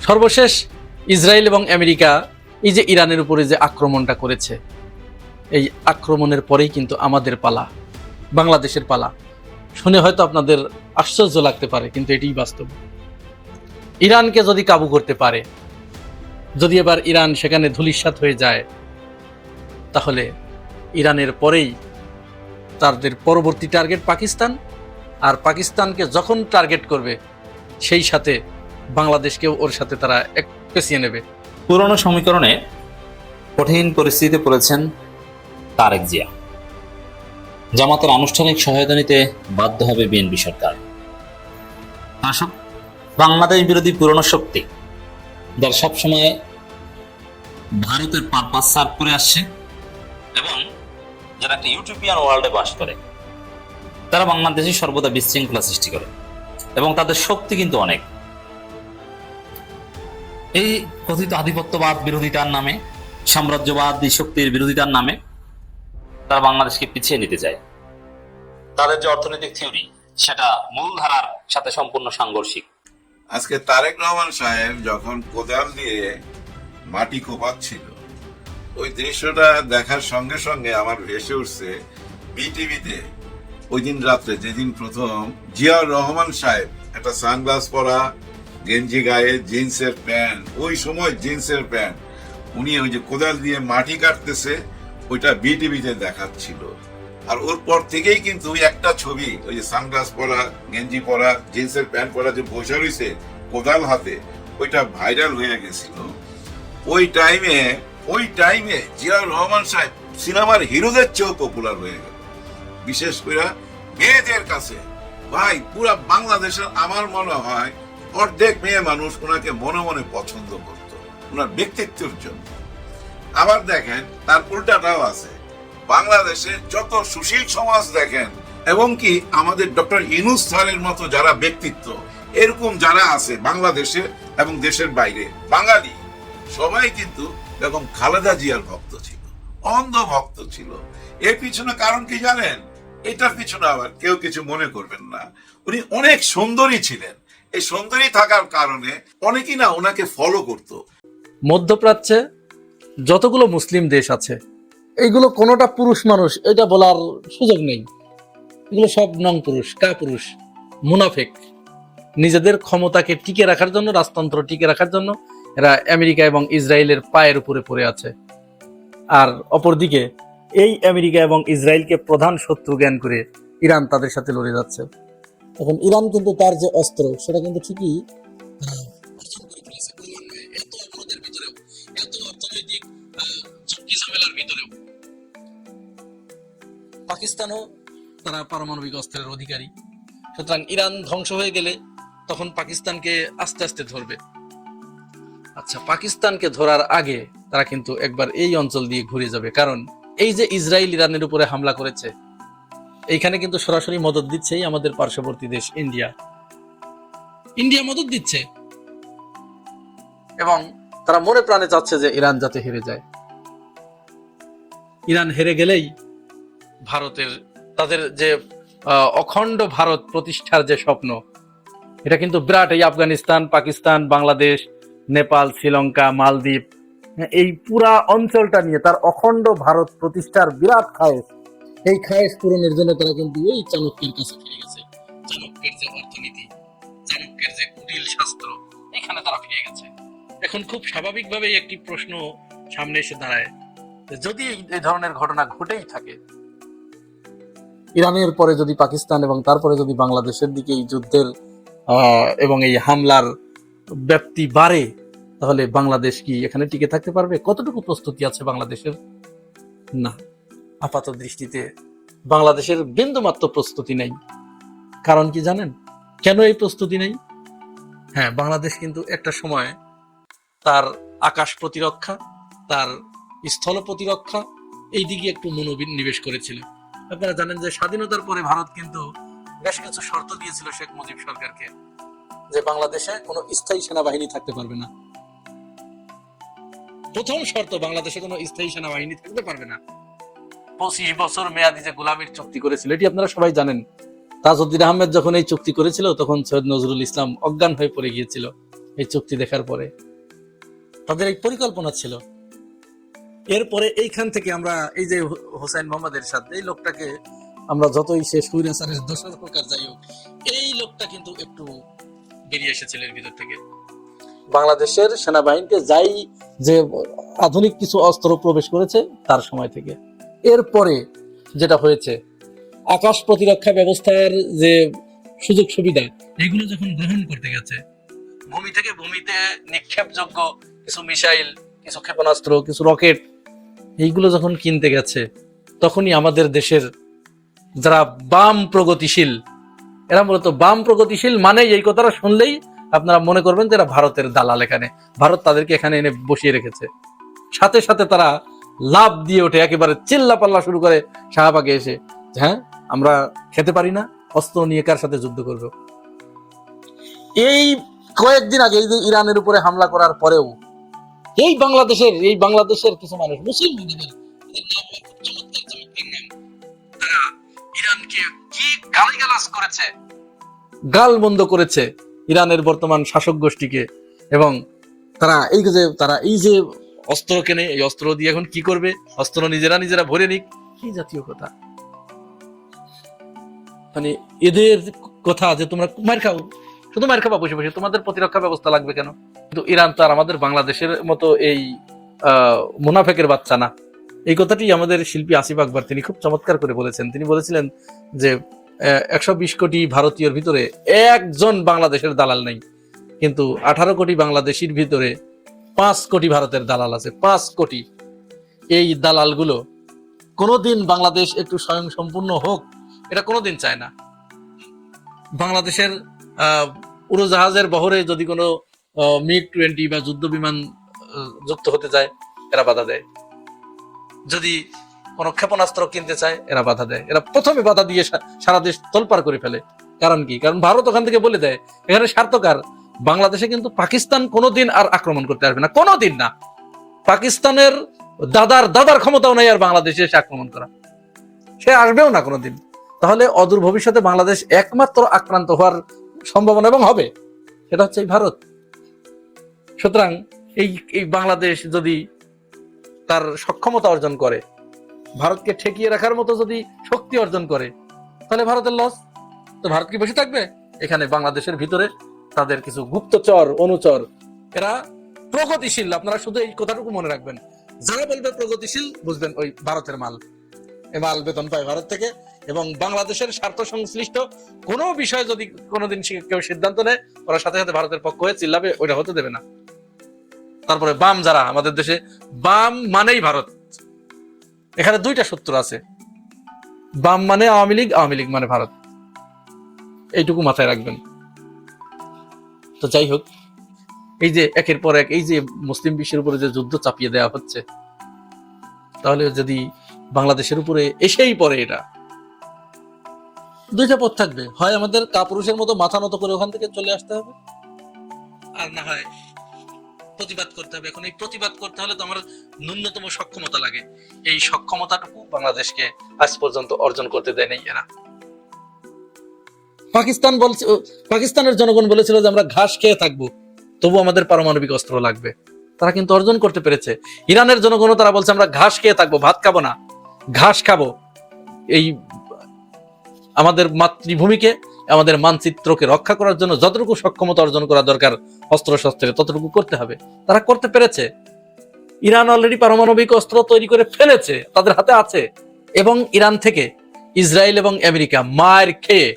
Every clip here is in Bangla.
সর্বশেষ ইসরায়েল এবং আমেরিকা এই যে ইরানের উপরে যে আক্রমণটা করেছে, এই আক্রমণের পরেই কিন্তু আমাদের পালা, বাংলাদেশের পালা। শুনে হয়তো আপনাদের আশ্চর্য লাগতে পারে, কিন্তু এটাই বাস্তব। ইরানকে যদি কাবু করতে পারে, যদি এবার ইরান সেখানে ধূলিসাৎ হয়ে যায়, তাহলে ইরানের পরেই তাদের পরবর্তী টার্গেট পাকিস্তান। আর পাকিস্তানকে যখন টার্গেট করবে, সেই সাথে বাংলাদেশকেও ওর সাথে তারা এক পেছিয়ে নেবে। পুরনো সমীকরণে কঠিন পরিস্থিতিতে পড়েছেন তারেক জিয়া। জামাতের আনুষ্ঠানিক সহায়তা নিতে বাধ্য হবে বিএনপি সরকার। দর্শক, বাংলাদেশ বিরোধী পুরনো শক্তি, যারা সবসময় ভারতের পারপাস সার্ভ করে আসছে এবং যারা একটা ইউটোপিয়ান ওয়ার্ল্ডে বাস করে, তারা বাংলাদেশে সর্বদা বিশৃঙ্খলা সৃষ্টি করে এবং তাদের শক্তি কিন্তু অনেক। এই কথিত আধিপত্যবাদ বিরোধিতার নামে, সাম্রাজ্যবাদী শক্তির বিরোধিতার নামে তারা বাংলাদেশকে পিছিয়ে নিতে চায়। তাদের যে অর্থনৈতিক থিওরি, সেটা মূলধারার সাথে সম্পূর্ণ সাংঘর্ষিক। আজকে তারেক রহমান সাহেব যখন কোদাল দিয়ে মাটি কোপাচ্ছিল, ওই দৃশ্যটা দেখার সঙ্গে সঙ্গে আমার ভেসে উঠছে বিটিভিতে ওই দিন রাত্রে, যেদিন প্রথম জিয়াউর রহমান সাহেব একটা সানগ্লাস পরা, গেঞ্জি গায়ে, জিন্সের প্যান্ট, ওই সময় জিন্সের প্যান্ট, উনি ওই যে কোদাল দিয়ে মাটি কাটতেছে, ওইটা বিটিভিতে দেখাচ্ছিল। আর ওর পর থেকেই কিন্তু ওই একটা ছবি, ওই যে সানগ্লাস পরা, গেঞ্জি পরা, জিন্সের প্যান্ট পরা, যে বসে রয়েছে কোদাল হাতে, ওইটা ভাইরাল হয়ে গেছিল। ওই টাইমে জিয়াউর রহমান সাহেব সিনেমার হিরোদের চেয়েও পপুলার হয়ে গেল, বিশেষ করে মেয়েদের কাছে। ভাই, পুরা বাংলাদেশের আমার মনে হয় অর্ধেক মেয়ে মানুষ ওনাকে মনে মনে পছন্দ করত, ওনার ব্যক্তিত্বের জন্য। আবার দেখেন, তার উল্টাটাও আছে। বাংলাদেশে যত সুশীল সমাজ দেখেন, এবং কি আমাদের ডক্টর ইউনূস স্যারের মতো যারা ব্যক্তিত্ব, এরকম যারা আছে বাংলাদেশে এবং দেশের বাইরে, বাঙালি সবাই কিন্তু এরকম খালেদা জিয়ার ভক্ত ছিল, অন্ধ ভক্ত ছিল। এর পিছনে কারণ কি জানেন? এটার পিছনে আবার কেউ কিছু মনে করবেন না, উনি অনেক সুন্দরী ছিলেন। এই সুন্দরী থাকার কারণে অনেকেই না ওনাকে ফলো করত। মধ্যপ্রাচ্যে যতগুলো মুসলিম দেশ আছে, এইগুলো কোনোটা পুরুষ মানুষ এটা বলার সুযোগ নেই। এগুলো সব নং পুরুষ, কাপুরুষ, মুনাফেক। নিজেদের ক্ষমতাকে টিকে রাখার জন্য, রাজতন্ত্র টিকে রাখার জন্য এরা আমেরিকা এবং ইসরায়েলের পায়ের উপরে পড়ে আছে। আর অপরদিকে এই আমেরিকা এবং ইসরায়েলকে প্রধান শত্রু জ্ঞান করে ইরান তাদের সাথে লড়ে যাচ্ছে। এখন ইরান কিন্তু তার যে অস্ত্র, সেটা কিন্তু ঠিকই পাকিস্তানও তারা পারমাণবিক অস্ত্রের অধিকারী। সুতরাং ইরান ধ্বংস হয়ে গেলে তখন পাকিস্তানকে আস্তে আস্তে ধরবে। আচ্ছা, পাকিস্তানকে ধরার আগে তারা কিন্তু একবার এই অঞ্চল দিয়ে ঘুরে যাবে, কারণ এই যে ইসরায়েল ইরানের উপরে হামলা করেছে, এইখানে কিন্তু সরাসরি মদদ দিচ্ছে আমাদের পার্শ্ববর্তী দেশ ইন্ডিয়া। ইন্ডিয়া মদদ দিচ্ছে এবং তারা মনে প্রাণে চাচ্ছে যে ইরান যাতে হেরে যায়। ইরান হেরে গেলেই ভারতের, তাদের যে অখণ্ড ভারত প্রতিষ্ঠার যে স্বপ্ন, এটা কিন্তু বিরাট। এই আফগানিস্তান, পাকিস্তান, বাংলাদেশ, নেপাল, শ্রীলঙ্কা, মালদ্বীপ, এই পুরা অঞ্চলটা নিয়ে তার অখণ্ড ভারত প্রতিষ্ঠার বিরাট খায়েশ। এই খায়েশ পূরণের জন্য তারা কিন্তু এই চাণক্যের কাছে ফিরে গেছে। চাণক্যের যে অর্থনীতি, চাণক্যের যে কুটিল শাস্ত্র, এখানে তারা ফিরে গেছে। এখন খুব স্বাভাবিকভাবেই একটি প্রশ্ন সামনে এসে দাঁড়ায়, যদি এই ধরনের ঘটনা ঘটেই থাকে, ইরানের পরে যদি পাকিস্তান এবং তারপরে যদি বাংলাদেশের দিকে এই যুদ্ধের এবং এই হামলার ব্যাপ্তি বাড়ে, তাহলে বাংলাদেশ কি এখানে টিকে থাকতে পারবে? কতটুকু প্রস্তুতি আছে বাংলাদেশের? না, আপাত দৃষ্টিতে বাংলাদেশের বিন্দুমাত্র প্রস্তুতি নেই। কারণ কি জানেন কেন এই প্রস্তুতি নেই? হ্যাঁ, বাংলাদেশ কিন্তু একটা সময় তার আকাশ প্রতিরক্ষা, তার স্থল প্রতিরক্ষা, এই দিকে একটু মনোনিবেশ করেছিল। আপনারা জানেন যে স্বাধীনতার পরে ভারত কিন্তু বেশ কিছু শর্ত দিয়েছিল শেখ মুজিব সরকারকে, যে বাংলাদেশে কোনো স্থায়ী সেনাবাহিনী থাকতে পারবে না। প্রথম শর্ত, বাংলাদেশে কোনো স্থায়ী সেনাবাহিনী থাকতে পারবে না। 25 বছর মেয়াদী যে গোলামীর চুক্তি করেছিল, এটি আপনারা সবাই জানেন। তাজউদ্দিন আহমেদ যখন এই চুক্তি করেছিল, তখন সৈয়দ নজরুল ইসলাম অজ্ঞান হয়ে পড়ে গিয়েছিল। এই চুক্তি দেখার পরে তাদের এই পরিকল্পনা ছিল। এরপরে এইখান থেকে আমরা এই যে হোসেন মোহাম্মদ এরশাদ, এই লোকটাকে আমরা যতই সে স্বৈরাচারের দোষর প্রকার যাই হোক, এই লোকটা কিন্তু একটু বেরিয়ে এসেছিল এর ভিতর থেকে। বাংলাদেশের সেনাবাহিনীতে যাই যে আধুনিক কিছু অস্ত্র প্রবেশ করেছে তার সময় থেকে। এরপরে যেটা হয়েছে, আকাশ প্রতিরক্ষা ব্যবস্থার যে সুযোগ সুবিধা, এগুলো যখন গ্রহণ করতে গেছে, ভূমি থেকে ভূমিতে নিক্ষেপযোগ্য কিছু মিসাইল, কিছু ক্ষেপণাস্ত্র, কিছু রকেট, এইগুলো যখন কিনতে গেছে, তখনই আমাদের দেশের যারা বাম প্রগতিশীল, এরা মূলত বাম প্রগতিশীল মানে এই কথাটা শুনলেই আপনারা মনে করবেন যে এরা ভারতের দালাল, এখানে ভারত তাদেরকে এখানে এনে বসিয়ে রেখেছে। সাথে সাথে তারা লাভ দিয়ে ওঠে, একেবারে চিল্লা পাল্লা শুরু করে শাহবাগে এসে, হ্যাঁ আমরা খেতে পারি না, অস্ত্র নিয়ে কার সাথে যুদ্ধ করব। এই কয়েকদিন আগে এই যে ইরানের উপরে হামলা করার পরেও এই বাংলাদেশের কিছু মানুষ, মুসলিম তারা ইরানকে কি গালিগালাজ করেছে, গাল বন্ধ করেছে ইরানের বর্তমান শাসক গোষ্ঠীকে। এবং তারা এই যে অস্ত্র কেনে, এই অস্ত্র দিয়ে এখন কি করবে, অস্ত্র নিজেরা ভরে নিক, কি জাতীয় কথা। মানে এদের কথা যে তোমরা মার খাও, শুধু মার খাবা বসে বসে, তোমাদের প্রতিরক্ষা ব্যবস্থা লাগবে কেন? কিন্তু ইরান তো আর আমাদের বাংলাদেশের মতো এই মুনাফেকের বাচ্চা না। এই কথাটি আমাদের শিল্পী আসিফ আকবর তিনি খুব চমৎকার করে বলেছেন। তিনি বলেছিলেন যে 120 কোটি ভারতীয়র ভিতরে একজন বাংলাদেশের দালাল নেই, কিন্তু 18 কোটি বাংলাদেশির ভিতরে 5 কোটি ভারতের দালাল আছে, 5 কোটি। এই দালালগুলো কোনোদিন বাংলাদেশ একটু স্বয়ং সম্পূর্ণ হোক এটা কোনোদিন চায় না। বাংলাদেশের উড়োজাহাজের বহরে যদি কোনো MiG-20 বা যুদ্ধ বিমান যুক্ত হতে যায়, এরা বাধা দেয়। যদি কোনো ক্ষেপণাস্ত্র কিনতে চায়, এরা বাধা দেয়। এরা প্রথমে বাধা দিয়ে সারা দেশ তোলপাড় করে ফেলে। কারণ কি? কারণ ভারত ওখান থেকে বলে দেয় এখানে স্বার্থকার। বাংলাদেশে কিন্তু পাকিস্তান কোনোদিন আর আক্রমণ করতে পারবে না, কোনোদিন না। পাকিস্তানের দাদার ক্ষমতাও নেই আর বাংলাদেশে এসে আক্রমণ করা, সে আসবেও না কোনোদিন। তাহলে অদূর ভবিষ্যতে বাংলাদেশ একমাত্র আক্রান্ত হওয়ার সম্ভাবনা এবং হবে, সেটা হচ্ছে এই ভারত। সুতরাং এই বাংলাদেশ যদি তার সক্ষমতা অর্জন করে, ভারতকে ঠেকিয়ে রাখার মতো যদি শক্তি অর্জন করে, তাহলে ভারতের লস। তো ভারত কি বসে থাকবে? এখানে বাংলাদেশের ভিতরে তাদের কিছু গুপ্তচর, অনুচর, এরা প্রগতিশীল। আপনারা শুধু এই কথাটুকু মনে রাখবেন, যারা বলবে প্রগতিশীল বুঝবেন ওই ভারতের মাল। এ মাল বেতন পায় ভারত থেকে, এবং বাংলাদেশের স্বার্থ সংশ্লিষ্ট কোনো বিষয়ে যদি কোনোদিন কেউ সিদ্ধান্ত নেয়, ওরা সাথে সাথে ভারতের পক্ষ হয়ে চিল্লাবে, ওইটা হতে দেবে না। তারপরে বাম যারা আমাদের দেশে, বাম মানেই ভারত। এখানে দুইটা সূত্র আছে, বাম মানে আওয়ামী লীগ, আওয়ামী লীগ মানে ভারত। এইটুকু মাথায় রাখবেন। তো যাই হোক, এই যে একের পর এক এই যে মুসলিম বিশ্বের উপরে যে যুদ্ধ চাপিয়ে দেওয়া হচ্ছে, তাহলে যদি বাংলাদেশের উপরে এসেই পড়ে, এটা দুইটা পথ থাকবে। হয় আমাদের কাপুরুষের মতো মাথা নত করে ওখান থেকে চলে আসতে হবে, আর না হয় প্রতিবাদ করতে হবে। এখন এই প্রতিবাদ করতে হলে তো আমার ন্যূনতম সক্ষমতা লাগে। এই সক্ষমতাটুকু বাংলাদেশকে আজ পর্যন্ত অর্জন করতে দেয় নাই এরা। পাকিস্তানের জনগণ বলেছিল যে আমরা ঘাস খেয়ে থাকবো, তবু আমাদের পারমাণবিক অস্ত্র লাগবে। তারা কিন্তু অর্জন করতে পেরেছে। ইরানের জনগণও তারা বলছে আমরা ঘাস খেয়ে থাকবো, ভাত খাবো না, ঘাস খাবো। এই আমাদের মাতৃভূমিকে, আমাদের মানচিত্রকে রক্ষা করার জন্য যতটুকু সক্ষমতা অর্জন করা দরকার অস্ত্র শস্ত্রে, ততটুকু করতে হবে। তারা করতে পেরেছে। ইরান অলরেডি পারমাণবিক অস্ত্র তৈরি করে ফেলেছে, তাদের হাতে আছে। এবং ইরান থেকে ইসরায়েল এবং আমেরিকা মার খেয়ে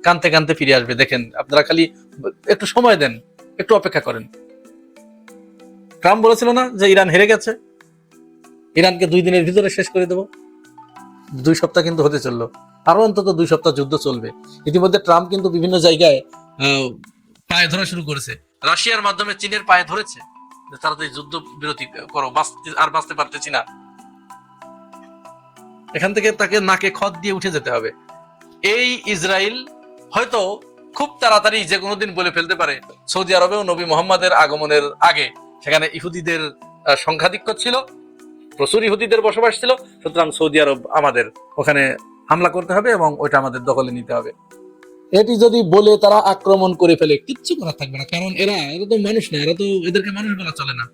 কানতে কানতে ফিরে আসবে। দেখেন, আপনারা খালি একটু সময় দেন, একটু অপেক্ষা করেন। ট্রাম্প বলেছিল না যে ইরান হেরে গেছে, ইরানকে 2 দিনের ভিতরে শেষ করে দেব। 2 সপ্তাহ কিন্তু হতে চললো, আরো অন্তত 2 সপ্তাহ যুদ্ধ চলবে। ইতিমধ্যে ট্রাম্প কিন্তু বিভিন্ন জায়গায় পায়ে ধরা শুরু করেছে। রাশিয়ার মাধ্যমে চীনের পায়ে ধরেছে যে তাড়াতাড়ি যুদ্ধ বিরতি করো, বাঁচতে পারতেছি না। এখান থেকে তাকে নাকে খত দিয়ে উঠে যেতে হবে। এই ইসরায়েল হয়তো খুব তাড়াতাড়ি যে কোনো দিন বলে ফেলতে পারে, সৌদি আরবেও নবী মোহাম্মদের আগমনের আগে সেখানে ইহুদিদের সংখ্যাধিক্য ছিল, প্রচুর ইহুদিদের বসবাস ছিল, সুতরাং সৌদি আরব আমাদের ওখানে হামলা করতে হবে এবং ওইটা আমাদের দখলে নিতে হবে। এটি যদি বলে তারা আক্রমণ করে ফেলে, কিচ্ছু করা থাকবে না, কারণ এরা তো মানুষ না, এরা তো, এদেরকে মানুষ বলা চলে না,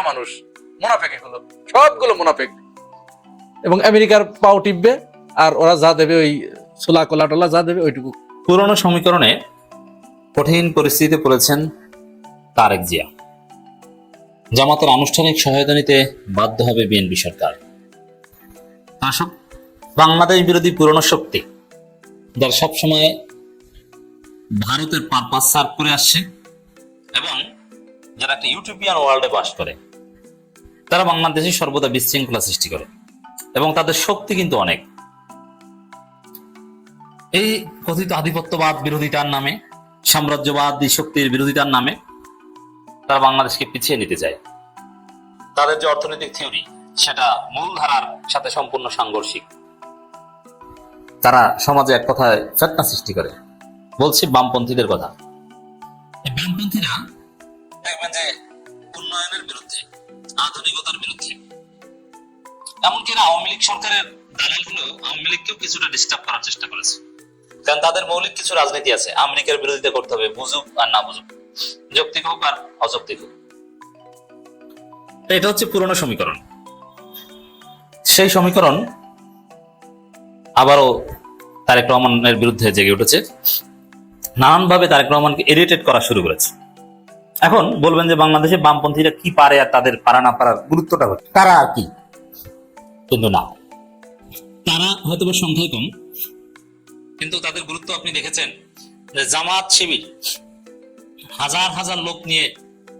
মানুষ মুনাফেক, এগুলো সবগুলো মুনাফেক। এবং আমেরিকার পাও টিপবে, আর ওরা যা দেবে ওই ছোলা কোলা টোলা যা দেবে ওইটুকু। পুরনো সমীকরণে কঠিন পরিস্থিতিতে পড়েছেন তারেক জিয়া। জামাতের আনুষ্ঠানিক সহায়তা নিতে বাধ্য হবে বিএনপি সরকার। আসলে বাংলাদেশ বিরোধী পুরনো শক্তি, যারা সবসময় ভারতের পারপাস সার্ভ করে আসছে এবং যারা একটা ইউটোপিয়ান ওয়ার্ল্ডে বাস করে, তারা বাংলাদেশে সর্বদা বিশৃঙ্খলা সৃষ্টি করে এবং তাদের শক্তি কিন্তু অনেক। এই কথিত আধিপত্যবাদ বিরোধিতার নামে, সাম্রাজ্যবাদী শক্তির বিরোধিতার নামে তারা বাংলাদেশকে পিছিয়ে নিতে চায়। তাদের যে অর্থনৈতিক থিওরি, সেটা মূলধারার সাথে সম্পূর্ণ সাংঘর্ষিক। তারা সমাজে এক কথায় ফেতনা সৃষ্টি করে। বলছি বামপন্থীদের কথা। এই বামপন্থীরা দেখবেন যে উন্নয়নের বিরুদ্ধে, আধুনিকতার বিরুদ্ধে, এমনকি আওয়ামী লীগ সরকারের দালাল হলেও আওয়ামী লীগকেও কিছুটা ডিস্টার্ব করার চেষ্টা করেছে, কারণ তাদের মৌলিক কিছু রাজনীতি আছে। আমেরিকার বিরোধিতা করতে হবে, বুঝুক আর না বুঝুক, যৌক্তিক হোক আর অযৌক্তিক হোক। এটা হচ্ছে পুরনো সমীকরণ। সেই সমীকরণ আবারও তারেক রহমানের বিরুদ্ধে জেগে উঠেছে, নানানভাবে তারেক রহমানকে ইরিটেট করা শুরু করেছে। এখন বলবেন যে বাংলাদেশে বামপন্থীরা কি পারে আর তাদের পারা না পারার গুরুত্বটা হচ্ছে তারা আর কি, কিন্তু না, তারা হয়তো সংখ্যায় কম, কিন্তু তাদের গুরুত্ব আপনি দেখেছেন যে জামাত শিবির হাজার হাজার লোক নিয়ে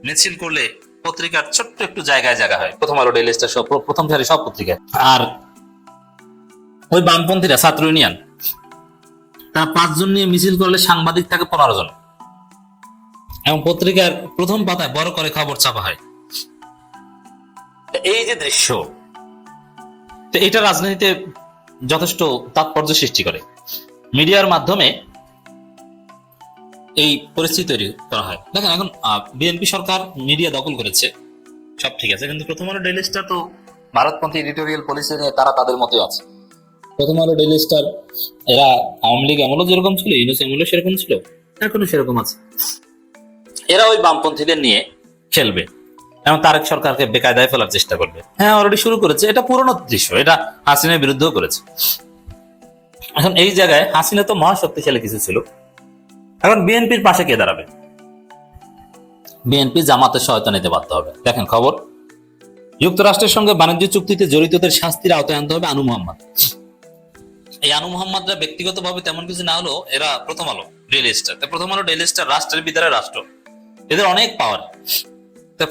মিছিল করলে পত্রিকার ছোট্ট একটু জায়গায় জায়গা হয়, প্রথম আলো, ডেইলি স্টার সব, প্রথম সারি সব পত্রিকায়। আর ওই বামপন্থীরা ছাত্র ইউনিয়ন, তারা 5 জন নিয়ে মিছিল করলে সাংবাদিক থাকে 15 জন, এবং পত্রিকার প্রথম পাতায় বড় করে খবর ছাপা হয়। এই যে দৃশ্য, এটা রাজনীতিতে যথেষ্ট তাৎপর্য সৃষ্টি করে। মিডিয়ার মাধ্যমে এই পরিস্থিতি তৈরি করা হয়। দেখেন, এখন বিএনপি সরকার মিডিয়া দখল করেছে, সব ঠিক আছে, কিন্তু প্রথম আলো, ডেইলি স্টার তো ভারতপন্থী এডিটোরিয়াল পলিসি নিয়ে তারা তাদের মতোই আছে। প্রথম আলো, ডেইলি স্টার এরা আওয়ামী লীগ আমলও যেরকম ছিল, ইউনূস আমলও সেরকম ছিল, এখনো সেরকম আছে। এরা ওই বামপন্থীদের নিয়ে খেলবে এবং তারেক সরকারকে বেকায়দায় ফেলার চেষ্টা করবে। হ্যাঁ, অলরেডি শুরু করেছে। এটা পুরনো দৃশ্য, এটা হাসিনার বিরুদ্ধেও করেছে। এখন এই জায়গায় হাসিনা তো মহা শক্তিশালী কিছু ছিল, এখন বিএনপির পাশে কে দাঁড়াবে? বিএনপি জামাতের সহায়তা নিতে বাধ্য হবে। দেখেন খবর, যুক্তরাষ্ট্রের সঙ্গে বাণিজ্য চুক্তিতে জড়িতদের শাস্তির আওতায় আনতে হবে আনু মোহাম্মদ। এই আনু মোহাম্মদরা ব্যক্তিগতভাবে তেমন কিছু না হলেও এরা প্রথম আলো, ডেইলি স্টার, প্রথম আলো, ডেইলি স্টার রাষ্ট্রের ভিতরে রাষ্ট্র, এদের অনেক পাওয়ার।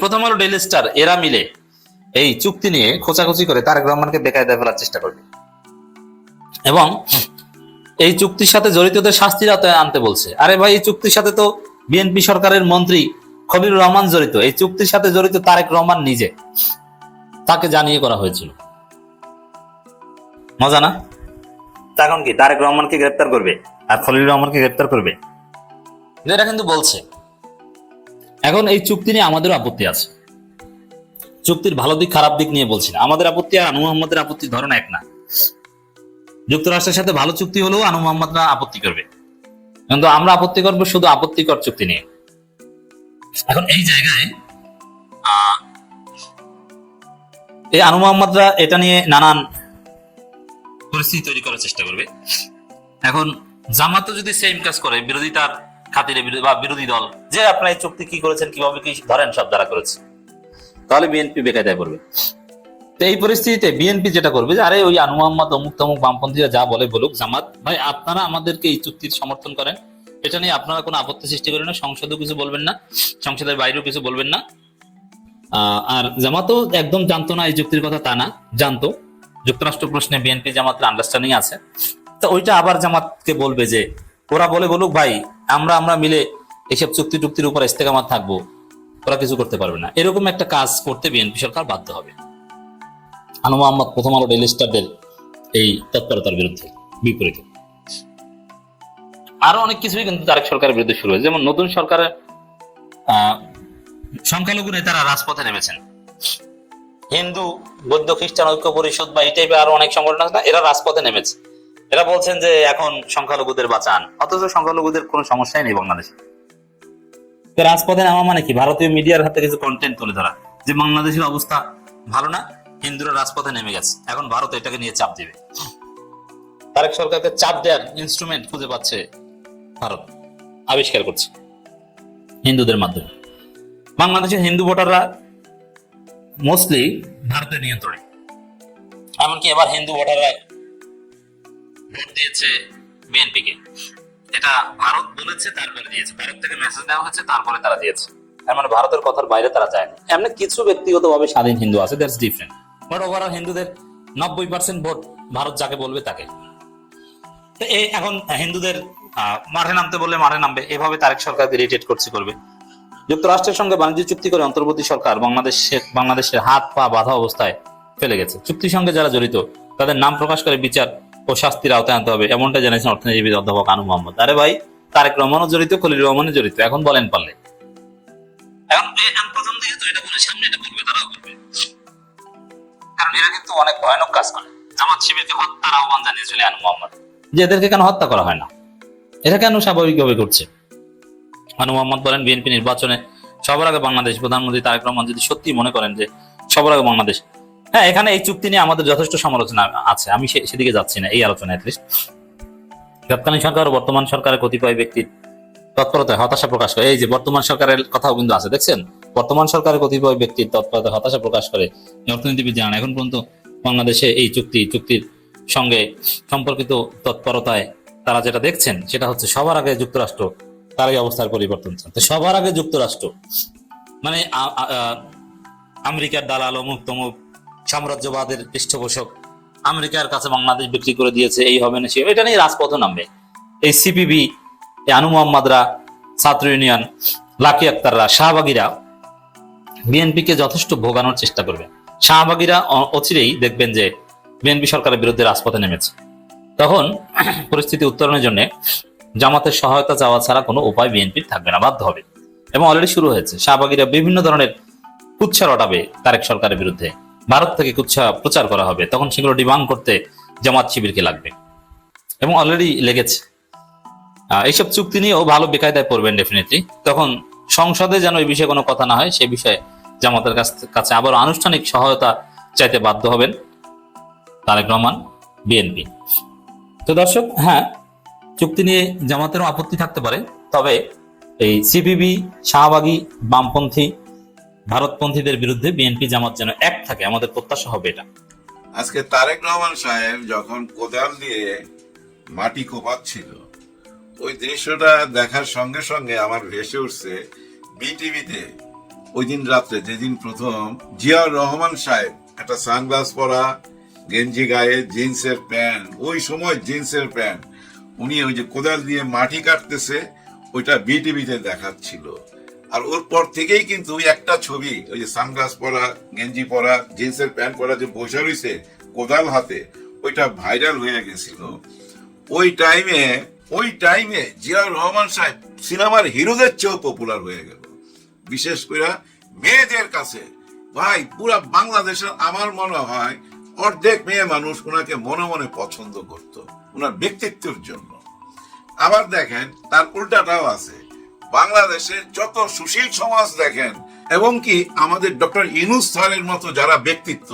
প্রথম আলো, ডেইলি স্টার এরা মিলে এই চুক্তি নিয়ে খোঁচাখুচি করে তারেক রহমানকে বেকায়দায় ফেলার চেষ্টা করবে এবং এই চুক্তির সাথে জড়িতদের শাস্তির আওতায় আনতে বলছে। আরে ভাই, এই চুক্তির সাথে তো বিএনপি সরকারের মন্ত্রী খলিলুর রহমান জড়িত, এই চুক্তির সাথে জড়িত তারেক রহমান নিজে, তাকে জানিয়ে করা হয়েছিল। মজা না? তখন কি তারেক রহমানকে গ্রেপ্তার করবে আর খলিলুর রহমানকে গ্রেপ্তার করবে? এটা কিন্তু বলছে। এখন এই চুক্তি নিয়ে আমাদেরও আপত্তি আছে। চুক্তির ভালো দিক খারাপ দিক নিয়ে বলছি না, আমাদের আপত্তি আর আনু মোহাম্মদের আপত্তির ধরন এক না। যুক্তরাষ্ট্রের সাথে ভালো চুক্তি হলেও আনু মোহাম্মদরা আপত্তি করবে, কিন্তু আমরা আপত্তি করবো শুধু আপত্তিকর চুক্তি নিয়ে। এখন এই জায়গায় এই আনু মোহাম্মদরা এটা নিয়ে নানান পরিস্থিতি তৈরি করার চেষ্টা করবে। এখন জামাতও যদি সেম কাজ করে, বিরোধিতার খাতিরে বা বিরোধী দল, যে আপনারা এই চুক্তি কি করেছেন, কিভাবে কি ধরেন, সব যারা করেছে, তাহলে বিএনপি বেকায়দায় পড়বে। তো এই পরিস্থিতিতে বিএনপি যেটা করবে যে আরে ওই আনু মোহাম্মদ অমুক তমুক বামপন্থীরা যা বলে বলুক, জামাত ভাই আপনারা আমাদেরকে এই চুক্তির সমর্থন করেন, এটা নিয়ে আপনারা কোনো আপত্তি সৃষ্টি করেন না, সংসদেও কিছু বলবেন না, সংসদের বাইরেও কিছু বলবেন না। আর জামাতও একদম জানতো না এই চুক্তির কথা, তা না, জানতো। যুক্তরাষ্ট্র প্রশ্নে বিএনপি জামাতের আন্ডারস্ট্যান্ডিং আছে, তো ওইটা আবার জামাতকে বলবে যে ওরা বলে বলুক ভাই, আমরা মিলে এইসব চুক্তির উপর ইস্তেকামাত থাকবো, ওরা কিছু করতে পারবে না। এরকম একটা কাজ করতে বিএনপি সরকার বাধ্য হবে। আনু মোহাম্মদ প্রথম আলো, ডেইলি স্টারদের এই তৎপরতার বিরুদ্ধে বিপরীতে আরো অনেক কিছুই কিন্তু তারেক সরকারের বিরুদ্ধে শুরু হয়েছে। যেমন নতুন সরকারের সংখ্যালঘু নেতারা রাজপথে নেমেছেন, হিন্দু, বৌদ্ধ, খ্রিস্টান ঐক্য পরিষদ বা এই টাইপের আরো অনেক সংগঠন আছে না, এরা রাজপথে নেমেছে। এরা বলছেন যে এখন সংখ্যালঘুদের বাঁচান, অথচ সংখ্যালঘুদের কোনো সমস্যাই নেই বাংলাদেশে। তো রাজপথে নামা মানে কি? ভারতীয় মিডিয়ার হাতে কিছু কন্টেন্ট তুলে ধরা যে বাংলাদেশের অবস্থা ভালো না, হিন্দুরা রাজপথে নেমে গেছে, এখন ভারত এটাকে নিয়ে চাপ দিবে। তারেক সরকারকে চাপ দেওয়ার ইনস্ট্রুমেন্ট খুঁজে পাচ্ছে ভারত, আবিষ্কার করছে হিন্দুদের মাধ্যমে। বাংলাদেশের হিন্দু ভোটাররা মোস্টলি ভারতের নিয়ন্ত্রণে, এমনকি এবার হিন্দু ভোটাররা ভোট দিয়েছে বিএনপিকে। এটা ভারত বলেছে, তারপরে দিয়েছে, ভারত থেকে মেসেজ দেওয়া হয়েছে, তারপরে তারা দিয়েছে। তার মানে ভারতের কথার বাইরে তারা যায়নি। এমনি কিছু ব্যক্তিগতভাবে স্বাধীন হিন্দু আছে, দ্যাটস ডিফারেন্ট, বাট ওভারঅল হিন্দুদের 90% ভোট ভারত যাকে বলবে তাকে। তো এখন হিন্দুদের মাঠে নামতে বললে মাঠে নামবে, এভাবে তারেক সরকারকে ইরিটেট করবে। যুক্তরাষ্ট্রের সঙ্গে বাণিজ্য চুক্তি করে অন্তর্বর্তী সরকার বাংলাদেশের হাত পা বাঁধা অবস্থায় ফেলে গেছে। চুক্তির সঙ্গে যারা জড়িত তাদের নাম প্রকাশ করে বিচার ও শাস্তির আওতায় আনতে হবে, এমনটা জানিয়েছেন অর্থনীতিবিদ অধ্যাপক আনু মোহাম্মদ। আরে ভাই, তারেক রহমানও জড়িত, খলিল রহমানও জড়িত, এখন বলেন পারলে। এখন প্রথম দিকে তো এটা বলে, সামনে এটা করবে, তারাও করবে, কারণ এরা কিন্তু অনেক ভয়ানক কাজ করে। জামাত শিবিরকে হত্যার আহ্বান জানিয়েছিল আনু মোহাম্মদ, যে এদেরকে কেন হত্যা করা হয় না, এটা কেন স্বাভাবিকভাবে করছে। আনু মোহাম্মদ বলেন, বিএনপি নির্বাচনে সবার আগে বাংলাদেশ, প্রধানমন্ত্রী তারেক রহমান যদি সত্যি মনে করেন যে সবার আগে বাংলাদেশ, হ্যাঁ, এখানে এই চুক্তি নিয়ে আমাদের যথেষ্ট সমালোচনা আছে, আমি সেদিকে যাচ্ছি না এই আলোচনা। অ্যাটলিস্ট তৎকালীন সরকার ও বর্তমান সরকারের কতিপয় ব্যক্তির তৎপরতায় হতাশা প্রকাশ করে, এই যে বর্তমান সরকারের কথাও কিন্তু আছে, দেখছেন, বর্তমান সরকারের কতিপয় ব্যক্তির তৎপরতায় হতাশা প্রকাশ করে অর্থনীতিবিদ জানান, এখন পর্যন্ত বাংলাদেশে এই চুক্তির সঙ্গে সম্পর্কিত তৎপরতায় তারা যেটা দেখছেন সেটা হচ্ছে সবার আগে যুক্তরাষ্ট্র তার এই অবস্থার পরিবর্তন চান। সবার আগে যুক্তরাষ্ট্র মানে আমেরিকার দালাল, অমুক তমুক সাম্রাজ্যবাদের পৃষ্ঠপোষক, আমেরিকার কাছে বাংলাদেশ বিক্রি করে দিয়েছে, এই হবে না সে, এটা নিয়ে রাজপথে নামবে। এই সিপিবি, আনু মোহাম্মদরা, ছাত্র ইউনিয়ন, লাকি আক্তাররা, শাহবাগীরা বিএনপিকে যথেষ্ট ভোগানোর চেষ্টা করবে। শাহবাগীরা অচিরেই দেখবেন যে বিএনপি সরকারের বিরুদ্ধে রাজপথে নেমেছে, তখন পরিস্থিতি উত্তরণের জন্য জামাতের সহায়তা চাওয়া ছাড়া কোনো উপায় বিএনপির থাকবে না, বাধ্য হবে। এবং অলরেডি শুরু হয়েছে, শাহবাগীরা বিভিন্ন ধরনের কুৎসা রটাবে তারেক সরকারের বিরুদ্ধে, ভারত থেকে কুৎসা প্রচার করা হবে, তখন সেগুলো ডিবাং করতে জামাত শিবিরকে লাগবে, এবং অলরেডি লেগেছে। এইসব চুক্তি নিয়েও ভালো বেকায়দায় পড়বেন ডেফিনেটলি। তখন সংসদে যেন এই বিষয়ে কোনো কথা না হয়, সে বিষয়ে জামাতের কাছে আবার আনুষ্ঠানিক সহায়তা চাইতে বাধ্য হবেন তারেক রহমান, বিএনপি। তো দর্শক, হ্যাঁ, চুক্তি নিয়ে জামাতেরও আপত্তি থাকতে পারে, তবে এই সিপিবি, শাহবাগী, বামপন্থী, ভারতপন্থীদের বিরুদ্ধে বিএনপি জামাত যেন এক থাকে, আমাদের প্রত্যাশা হবে এটা। আজকে তারেক রহমান সাহেব যখন কোদাল দিয়ে মাটি কোপাচ্ছিল, ওই দৃশ্যটা দেখার সঙ্গে সঙ্গে আমার ভেসে উঠছে বিটিভিতে ওই দিন রাত্রে, যেদিন প্রথম জিয়াউর রহমান সাহেব একটা সানগ্লাস পরা, গেঞ্জি গায়ে, জিন্সের প্যান্ট, ওই সময় জিন্সের প্যান্ট, উনি ওই যে কোদাল দিয়ে মাটি কাটতেছে, ওইটা বিটিভিতে দেখাচ্ছিল। আর ওর পর থেকেই কিন্তু ওই একটা ছবি, ওই যে সানগ্লাস পরা, গেঞ্জি পরা, জিন্সের প্যান্ট পরা, যে বসে রয়েছে কোদাল হাতে, ওইটা ভাইরাল হয়ে গেছিল। ওই টাইমে জিয়াউর রহমান সাহেব সিনেমার হিরোদের চেয়েও পপুলার হয়ে গেল, বিশেষ করে মেয়েদের কাছে। ভাই, পুরা বাংলাদেশের আমার মনে হয় অর্ধেক মেয়ে মানুষ ওনাকে মনে মনে পছন্দ করত, ওনার ব্যক্তিত্বের জন্য। আবার দেখেন, তার উল্টাটাও আছে, বাংলাদেশের যত সুশীল সমাজ দেখেন, এবং কি আমাদের ডক্টর ইউনূস স্যারের মতো যারা ব্যক্তিত্ব,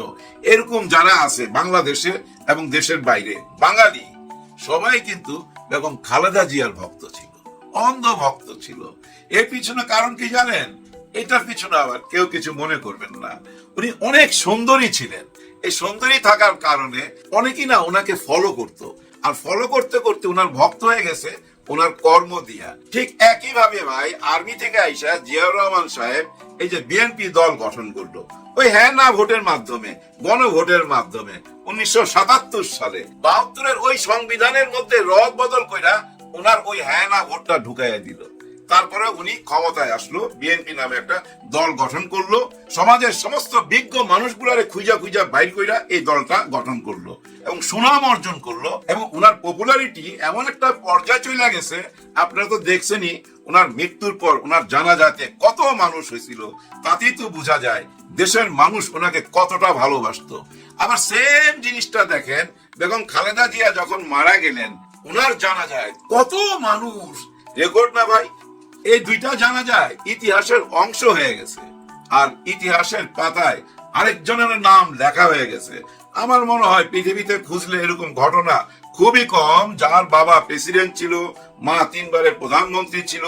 এরকম যারা আছে বাংলাদেশে এবং দেশের বাইরে, বাঙালি সবাই কিন্তু বেগম খালেদা জিয়ার ভক্ত ছিল, অন্ধ ভক্ত ছিল। এর পিছনে কারণ কি জানেন? এটার পিছনে আবার কেউ কিছু মনে করবেন না, উনি অনেক সুন্দরী ছিলেন। এই সুন্দরী থাকার কারণে অনেকেই না ওনাকে ফলো করত, আর ফলো করতে করতে ওনার ভক্ত হয়ে গেছে ওনার কর্ম দিয়া। ঠিক একইভাবে ভাই, আর্মি থেকে আইসা জিয়াউর রহমান সাহেব এই যে বিএনপি দল গঠন করলো, ওই হ্যাঁ না ভোটের মাধ্যমে, গণভোটের মাধ্যমে 1977 সালে 72-এর ওই সংবিধানের মধ্যে রদ বদল কইরা ওনার ওই হ্যাঁ না ভোটটা ঢুকাইয়া দিল। তারপরে উনি ক্ষমতায় আসলো, বিএনপি নামে একটা দল গঠন করলো, সমাজের সমস্ত বিজ্ঞ মানুষগুলারে খুঁজা বাইর কইরা এই দলটা গঠন করলো এবং সুনাম অর্জন করলো। এবং ওনার পপুলারিটি এমন একটা পর্যায়ে চলে গেছে, আপনারা তো দেখছেনই, ওনার মৃত্যুর পর ওনার জানাজাতে কত মানুষ হয়েছিল, তাতেই তো বোঝা যায় দেশের মানুষ ওনাকে কতটা ভালোবাসতো। আবার সেম জিনিসটা দেখেন বেগম খালেদা জিয়া যখন মারা গেলেন, ওনার জানাজায় কত মানুষ, রেকর্ড না ভাই? এই দুইটা জানাজায় ইতিহাসের অংশ হয়ে গেছে, আর ইতিহাসের পাতায় আরেকজনের নাম লেখা হয়ে গেছে। আমার মনে হয় পৃথিবীতে খুঁজলে এরকম ঘটনা খুবই কম, যার বাবা প্রেসিডেন্ট ছিল, মা 3 বারের প্রধানমন্ত্রী ছিল,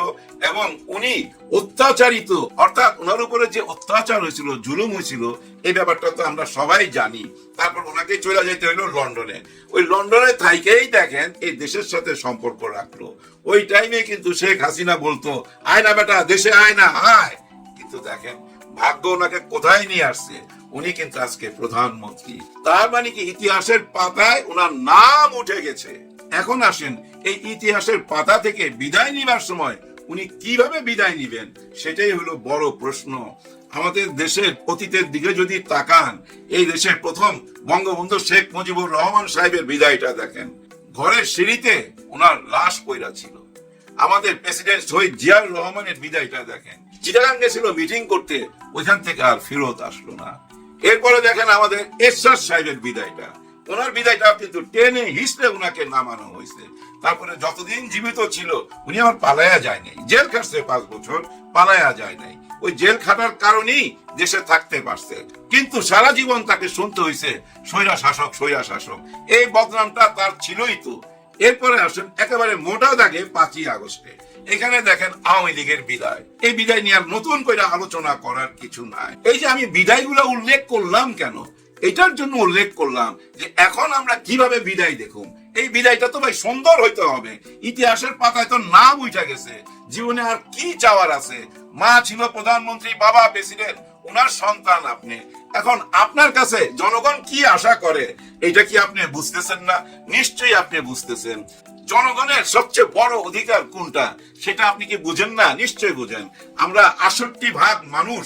এবং উনি অত্যাচারিত, অর্থাৎ ওনার উপরে যে অত্যাচার হয়েছিল, জুলুম হয়েছিল, এই ব্যাপারটা তো আমরা সবাই জানি। তারপর ওনাকে চলে যেতে হলো লন্ডনে। ওই লন্ডনে থাইকেই দেখেন এই দেশের সাথে সম্পর্ক রাখলো। ওই টাইমে কিন্তু শেখ হাসিনা বলতো, আয় না বেটা, দেশে আয় না, আয়। কিন্তু দেখেন ভাগ্য ওনাকে কোথায় নিয়ে আসছে, উনি কিন্তু আজকে প্রধানমন্ত্রী। তার মানে কি ইতিহাসের পাতায় ওনার নাম উঠে গেছে। এখন আসেন, এই ইতিহাসের পাতা থেকে বিদায় নিবার সময় উনি কিভাবে বিদায় নিবেন, সেটাই হলো বড় প্রশ্ন। আমাদের দেশের অতীতের দিকে যদি তাকান, এই দেশের প্রথম বঙ্গবন্ধু শেখ মুজিবুর রহমান সাহেবের বিদায়টা দেখেন, ঘরের সিঁড়িতে ওনার লাশ পইরা ছিল। আমাদের প্রেসিডেন্ট শহীদ জিয়াউর রহমানের বিদায়টা দেখেন, চিটাগাং গেছিল মিটিং করতে, ওইখান থেকে আর ফেরত আসলো না। এরপরে দেখেন আমাদের এরশাদ সাহেবের বিদায়টা, ওনার বিদায়টা কিন্তু টেনে হিসড়ে ওনাকে নামানো হয়েছে। তারপরে যতদিন জীবিত ছিল উনি আমার পালায়া যায় নাই, জেল খাটছে 5 বছর, পালায়া যায় নাই। ওই জেল খাটার কারণেই দেশে থাকতে পারছে, কিন্তু সারা জীবন তাকে শুনতে হয়েছে স্বৈরা শাসক, স্বৈরা শাসক। এই বদনামটা তার ছিলই তো। এরপরে আসেন একেবারে মোটা দাগে 5ই আগস্টে, এখানে দেখেন আওয়ামী লীগের বিদায়। এই বিদায় নিয়ে আর নতুন করে আলোচনা করার কিছু নাই। এই যে আমি বিদায়গুলো উল্লেখ করলাম কেন, এটার জন্য উল্লেখ করলাম যে এখন আমরা কিভাবে বিদায় দেখুন। এই বিদায়টা তো ভাই সুন্দর হইতে হবে। ইতিহাসের পাতায় তো নাম উঠে গেছে, জীবনে আর কি চাওয়ার আছে? মা ছিল প্রধানমন্ত্রী, বাবা প্রেসিডেন্ট, ওনার সন্তান আপনি। এখন আপনার কাছে জনগণ কি আশা করে, এটা কি আপনি বুঝতেছেন না? নিশ্চয়ই আপনি বুঝতেছেন। জনগণের সবচেয়ে বড় অধিকার কোনটা, সেটা আপনি কি বুঝেন না? নিশ্চয়ই বুঝেন। আমরা 68% মানুষ,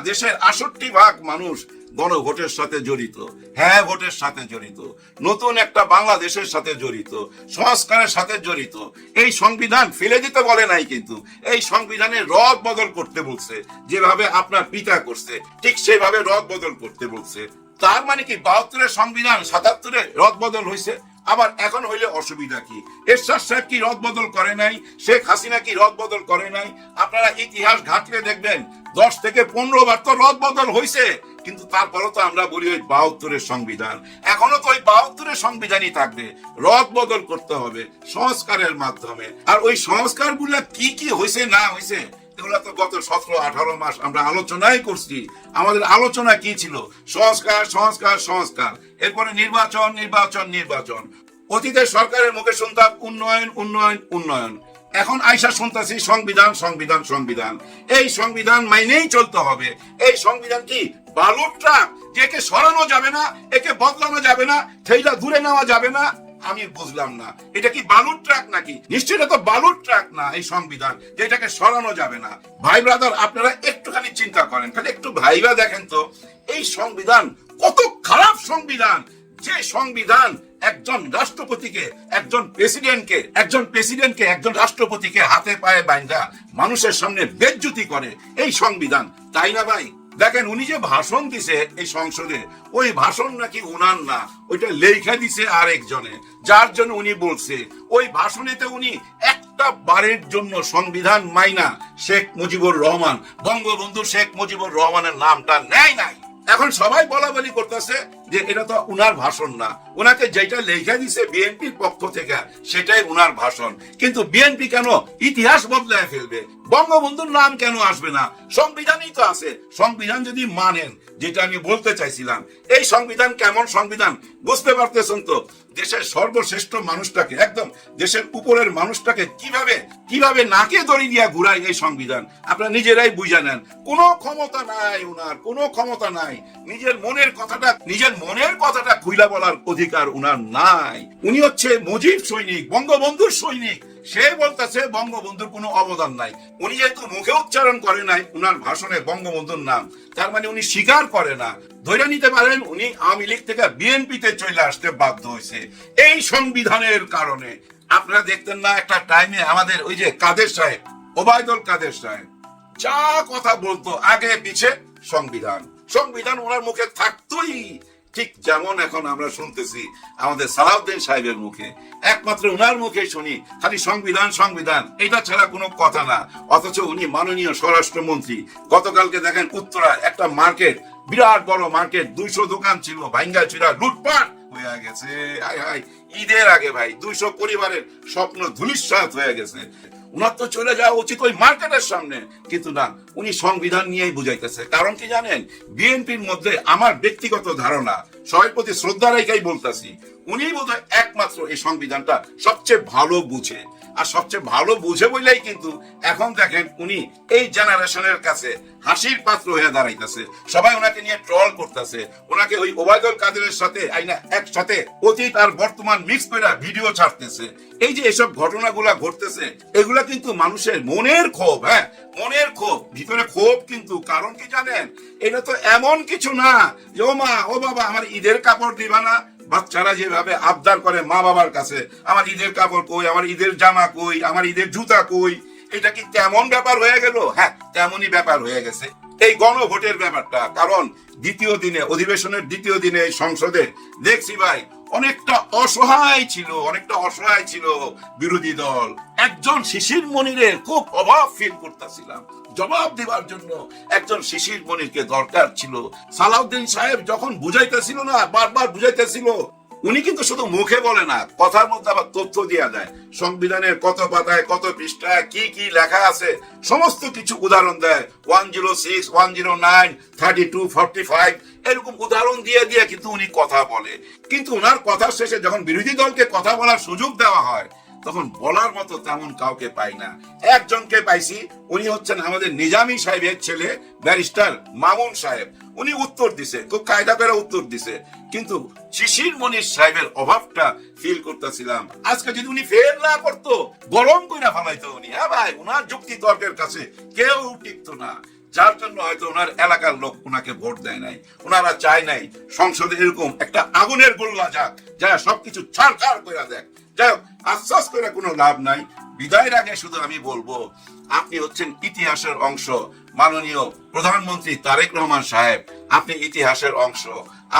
দেশের 68% মানুষ গণভোটের সাথে জড়িত, হ্যাঁ ভোটের সাথে জড়িত, নতুন একটা বাংলাদেশের সাথে জড়িত, সংস্কারের সাথে জড়িত। এই সংবিধান ফেলে দিতে বলে নাই, কিন্তু এই সংবিধানে রদ বদল করতে বলছে। যেভাবে আপনার পিতা করছে ঠিক সেভাবে রদ বদল করতে বলছে। তার মানে কি 72-এর সংবিধান 77-এ রদ বদল হয়েছে, আবার এখন হইলে অসুবিধা কি? এরশাদ সাহেব কি রদ বদল করে নাই? শেখ হাসিনা কি রদ বদল করে নাই? আপনারা ইতিহাস ঘাটলে দেখবেন 10 থেকে 15 বার তো রদ বদল হয়েছে, কিন্তু তারপরও তো আমরা বলি ওই 72-এর সংবিধান। এখনো তো ওই 72-এর সংবিধানই থাকবে। রদ বদল করতে হবে সংস্কারের মাধ্যমে। আর ওই সংস্কারগুলো কি কি হয়েছে না হয়েছে, এগুলা তো গত 17-18 মাস আমরা আলোচনাই করছি। আমাদের আলোচনা কি ছিল? সংস্কার, সংস্কার, সংস্কার। এরপরে নির্বাচন, নির্বাচন, নির্বাচন। অতীতে সরকারের মুখে শুনতাম উন্নয়ন, উন্নয়ন, উন্নয়ন। এখন আইসা শুনতেছি সংবিধান, সংবিধান, সংবিধান। এই সংবিধান মাইনেই চলতে হবে। এই সংবিধান কি বালুর ট্রাক, যে একে সরানো যাবে না, একে বদলানো যাবে না, সেইটা দূরে নেওয়া যাবে না? আমি বুঝলাম না, এটা কি বালুর ট্রাক নাকি? নিশ্চয়ই এটা তো বালুর ট্রাক না এই সংবিধান, যেটাকে সরানো যাবে না। ভাই ব্রাদার, আপনারা একটুখানি চিন্তা করেন, খালি একটু ভাইবা দেখেন তো, এই সংবিধান কত খারাপ সংবিধান। যে সংবিধান একজন রাষ্ট্রপতিকে, একজন প্রেসিডেন্টকে, একজন রাষ্ট্রপতিকে হাতে পায়ে বাইন্ধা মানুষের সামনে বেজ্জতি করে, এই সংবিধান। তাই না ভাই? দেখেন উনি যে ভাষণ দিছে এই সংসদে, ওই ভাষণ নাকি উনার না, ওইটা লেখা দিছে আরেকজনে, যার জন্য উনি বলছে ওই ভাষণেতে উনি একটা বারের জন্য সংবিধান মাইনা শেখ মুজিবুর রহমান, বঙ্গবন্ধু শেখ মুজিবুর রহমানের নামটা নেয় নাই। এখন সবাই বলা বলি করতেছে যে এটা তো উনার ভাষণ না, ওনাকে যেটা লেখা দিছে বিএনপির পক্ষ থেকে সেটাই উনার ভাষণ। কিন্তু বিএনপি কেন ইতিহাস বদলায় ফেলবে? বঙ্গবন্ধুর নাম কেন আসবে না? সংবিধানই তো আছে। সংবিধান যদি মানেন, যেটা আমি বলতে চাইছিলাম, এই সংবিধান কেমন সংবিধান বুঝতে পারতেছেন তো? দেশের সর্বশ্রেষ্ঠ মানুষটাকে, একদম দেশের উপরের মানুষটাকে কিভাবে নাকে দড়ি দিয়া ঘুরায় এই সংবিধান, আপনারা নিজেরাই বুঝে নেন। কোনো ক্ষমতা নাই উনার, কোনো ক্ষমতা নাই। নিজের মনের কথাটা খুইলা বলার অধিকার উনার নাই। উনি হচ্ছে মুজিব সৈনিক, বঙ্গবন্ধুর সৈনিক। সে বলতেছে বঙ্গবন্ধুর কোনো অবদান নাই। উনি যেহেতু মুখে উচ্চারণ করে নাই উনার ভাষণে বঙ্গবন্ধুর নাম, তার মানে উনি স্বীকার করে না। ধরে নিতে পারেন উনি আওয়ামী লীগ থেকে বিএনপিতে চলে আসতে বাধ্য হয়েছে এই সংবিধানের কারণে। আপনারা দেখতেন না একটা টাইমে আমাদের ওই যে কাদের সাহেব, ওবায়দুল কাদের সাহেব যা কথা বলতো আগে পিছে সংবিধান সংবিধান ওনার মুখে থাকতোই, ঠিক যেমন এখন আমরা শুনতেছি আমাদের সালাউদ্দিন সাহেবের মুখে, একমাত্র ওনার মুখে শুনি খালি সংবিধান সংবিধান, এটা ছাড়া কোনো কথা না। অথচ উনি মাননীয় স্বরাষ্ট্রমন্ত্রী, গতকালকে দেখেন উত্তরা একটা মার্কেট, বিরাট বড় মার্কেট, 200 দোকান ছিল, ভাঙ্গা চুরা লুটপাট হয়ে গেছে। হায় হায়, ঈদের আগে ভাই 200 পরিবারের স্বপ্ন ধূলিসাৎ হয়ে গেছে। উনার তো চলে যাওয়া উচিত ওই মার্কেটের সামনে, কিন্তু না, উনি সংবিধান নিয়েই বুঝাইতেছে। কারণ কি জানেন, বিএনপির মধ্যে আমার ব্যক্তিগত ধারণা, সবার প্রতি শ্রদ্ধা রেখাই বলতেছি, উনি বোধহয় একমাত্র এই সংবিধানটা সবচেয়ে ভালো বুঝে। আর সবচেয়ে ভালো বুঝে বললেই কিন্তু এখন দেখেন উনি এই জেনারেশনের কাছে হাসির পাত্র হয়ে দাঁড়াইতেছে। সবাই ওনাকে নিয়ে ট্রল করতেছে, ওনাকে ওই ওবায়দুল কাদেরের সাথে আইনা একসাথে অতীত আর বর্তমান মিক্স করে ভিডিও ছাড়তেছে। এই যে এসব ঘটনাগুলা ঘটতেছে, এগুলা কিন্তু মানুষের মনের ক্ষোভ, হ্যাঁ মনের ক্ষোভ, ভিতরে ক্ষোভ। কিন্তু কারণ কি জানেন, এটা তো এমন কিছু না যে ও মা ও বাবা আমার ঈদের কাপড় দিবা না। বাচ্চারা যেভাবে আবদার করে মা বাবার কাছে, আমার ঈদের কাপড় কই, আমার ঈদের জামা কই, আমার ঈদের জুতা কই, এটা কি তেমন ব্যাপার হয়ে গেল? হ্যাঁ তেমনই ব্যাপার হয়ে গেছে এই গণভোটের ব্যাপারটা। কারণ দ্বিতীয় দিনে, অধিবেশনের দ্বিতীয় দিনে সংসদে দেখছি ভাই অনেকটা অসহায় ছিল বিরোধী দল। একজন শিশির মনিরের খুব অভাব ফিল করতেছিলাম, জবাব দেওয়ার জন্য একজন শিশির মনিরকে দরকার ছিল। সালাউদ্দিন সাহেব যখন বুঝাইতেছিল না, বারবার বুঝাইতেছিল, উনি কিন্তু শুধু মুখে বলে না, কথার মধ্যে আবার তথ্য দেওয়া যায়। সংবিধানের কত পাতায় কত পৃষ্ঠায় কি কি লেখা আছে সমস্ত কিছু উদাহরণ দেয়। 106, 109, 32, 45 এরকম উদাহরণ দিয়ে দিয়ে কিন্তু উনি কথা বলে। কিন্তু ওনার কথা শেষে যখন বিরোধী দলকে কথা বলার সুযোগ দেওয়া হয়, তখন বলার মতো তেমন কাউকে পাই না। একজনকে পাইছি, উনি হচ্ছেন আমাদের নিজামী সাহেবের ছেলে ব্যারিস্টার মামুন সাহেব। উনি উত্তর দিছে, খুব কায়দা করে উত্তর দিছে, কিন্তু শিশির মনির সাহেবের অভাবটা ফিল করতেছিলাম। আজকে যদি উনি ফেল না করতো, গরম কইরা ফালাইতো উনি। হ্যাঁ ভাই, উনার যুক্তি তর্কের কাছে কেউ টিকতো না, যার জন্য হয়তো ওনার এলাকার লোক ওনাকে ভোট দেয় নাই। ওনারা চায় নাই সংসদে এরকম একটা আগুনের গোল্লা যাক, যা সবকিছু ছাড়খাড় করে দেখ। যাই হোক, আশ্বাস করে কোনো লাভ নাই। বিদায়ের আগে শুধু আমি বলবো, আপনি হচ্ছেন ইতিহাসের অংশ। মাননীয় প্রধানমন্ত্রী তারেক রহমান সাহেব, আপনি ইতিহাসের অংশ।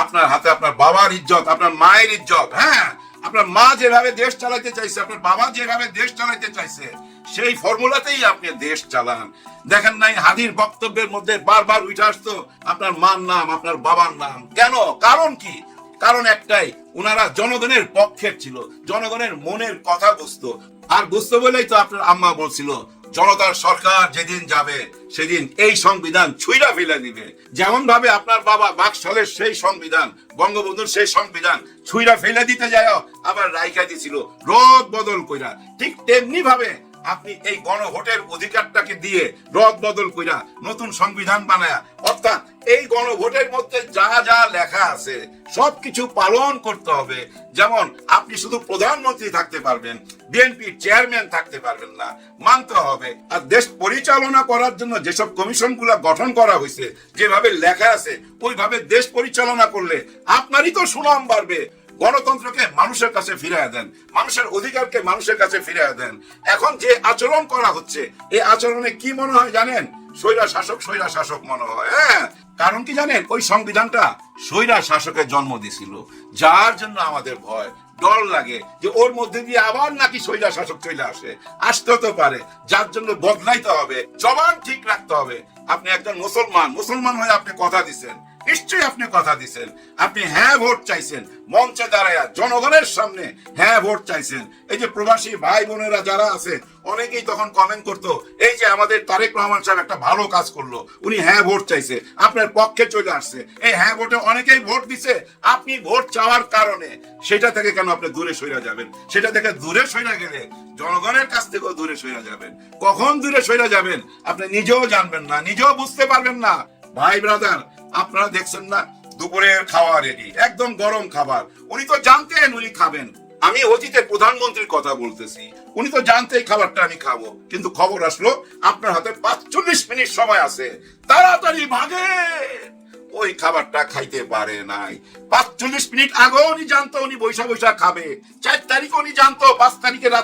আপনার হাতে আপনার বাবার ইজ্জত, আপনার মায়ের ইজ্জত। হ্যাঁ, আপনার মা যেভাবে দেশ চালাইতে চাইছে, আপনার বাবা যেভাবে দেশ চালাইতে চাইছে, সেই ফর্মুলাতেই আপনি দেশ চালান। দেখেন নাই হাদির বক্তব্যের মধ্যে বারবার উঠে আসতো আপনার মার নাম, আপনার বাবার নাম। কেন? কারণ কি? কারণ একটাই, উনারা জনগণের পক্ষের ছিল, জনগণের মনের কথা বুঝতো। আর বুঝতো বলেই তো আপনার আম্মা বলছিল, জনতার সরকার যেদিন যাবে সেদিন এই সংবিধান ছুঁইরা ফেলে দিবে। যেমন ভাবে আপনার বাবা বাকশালের সেই সংবিধান, বঙ্গবন্ধুর সেই সংবিধান ছুঁইরা ফেলে দিতে যায়, আবার রাইখা দিছিল রদ বদল কইরা, ঠিক তেমনি ভাবে আপনি এই গণভোটের অধিকারটাকে দিয়ে রদ বদল কইরা নতুন সংবিধান বানায়া, অর্থাৎ এই গণভোটের মধ্যে যা যা লেখা আছে সবকিছু পালন করতে হবে। যেমন আপনি শুধু প্রধানমন্ত্রী থাকতে পারবেন, বিএনপির চেয়ারম্যান থাকতে পারবেন না, মানতে হবে। আর দেশ পরিচালনা করার জন্য যেসব কমিশনগুলো গঠন করা হয়েছে, যেভাবে লেখা আছে ওইভাবে দেশ পরিচালনা করলে আপনারই তো সুনাম বাড়বে। গণতন্ত্রকে মানুষের কাছে ফিরিয়ে দেন, মানুষের অধিকারকে মানুষের কাছে ফিরিয়ে দেন। এখন যে আচরণ করা হচ্ছে, এই আচরণে কি মনে হয় জানেন? স্বৈরা শাসক মনে হয়। হ্যাঁ, কারণ কি জানেন, ওই সংবিধানটা স্বৈরা শাসকের জন্ম দিছিল, যার জন্য আমাদের ভয় ডর লাগে যে ওর মধ্যে দিয়ে আবার নাকি স্বৈরা শাসক চলে আসতে তো পারে, যার জন্য বদলাইতে হবে, জবান ঠিক রাখতে হবে। আপনি একজন মুসলমান হয়ে আপনি কথা দিচ্ছেন, নিশ্চয়ই আপনি কথা দিচ্ছেন, আপনি হ্যাঁ ভোট চাইছেন, মঞ্চে দাঁড়ায়া জনগণের সামনে হ্যাঁ ভোট চাইছেন। এই যে প্রবাসী ভাই বোনেরা যারা আছে, অনেকেই তখন কমেন্ট করতো, এই যে আমাদের তারেক রহমান সাহেব একটা ভালো কাজ করলো, উনি হ্যাঁ ভোট চাইছে, আপনার পক্ষে চলে আসছে। এই হ্যাঁ ভোটে অনেকেই ভোট দিছে। আপনি ভোট চাওয়ার কারণে সেটা থেকে কেন আপনি দূরে সরে যাবেন? সেটা থেকে দূরে সরে গেলে জনগণের কাছ থেকেও দূরে সরে যাবেন। কখন দূরে সরে যাবেন আপনি নিজেও জানবেন না, নিজেও বুঝতে পারবেন না। ভাই ব্রাদার, আপনারা দেখছেন না দুপুরের খাওয়া রেডি, একদম গরম খাবার। উনি তো জানতেন উনি খাবেন। আমি অতীতের প্রধানমন্ত্রীর কথা বলতেছি, উনি তো জানতে এই খাবারটা আমি খাবো, কিন্তু খবর আসলো আপনার হাতে 45 মিনিট সময় আছে, তাড়াতাড়ি ভাগে। ওই খাবারটা খাইতে পারে নাই। 45 মিনিট আগে উনি জানতো উনি বৈশা খাবে। 4 তারিখ উনি জানতো 5 তারিখে রাত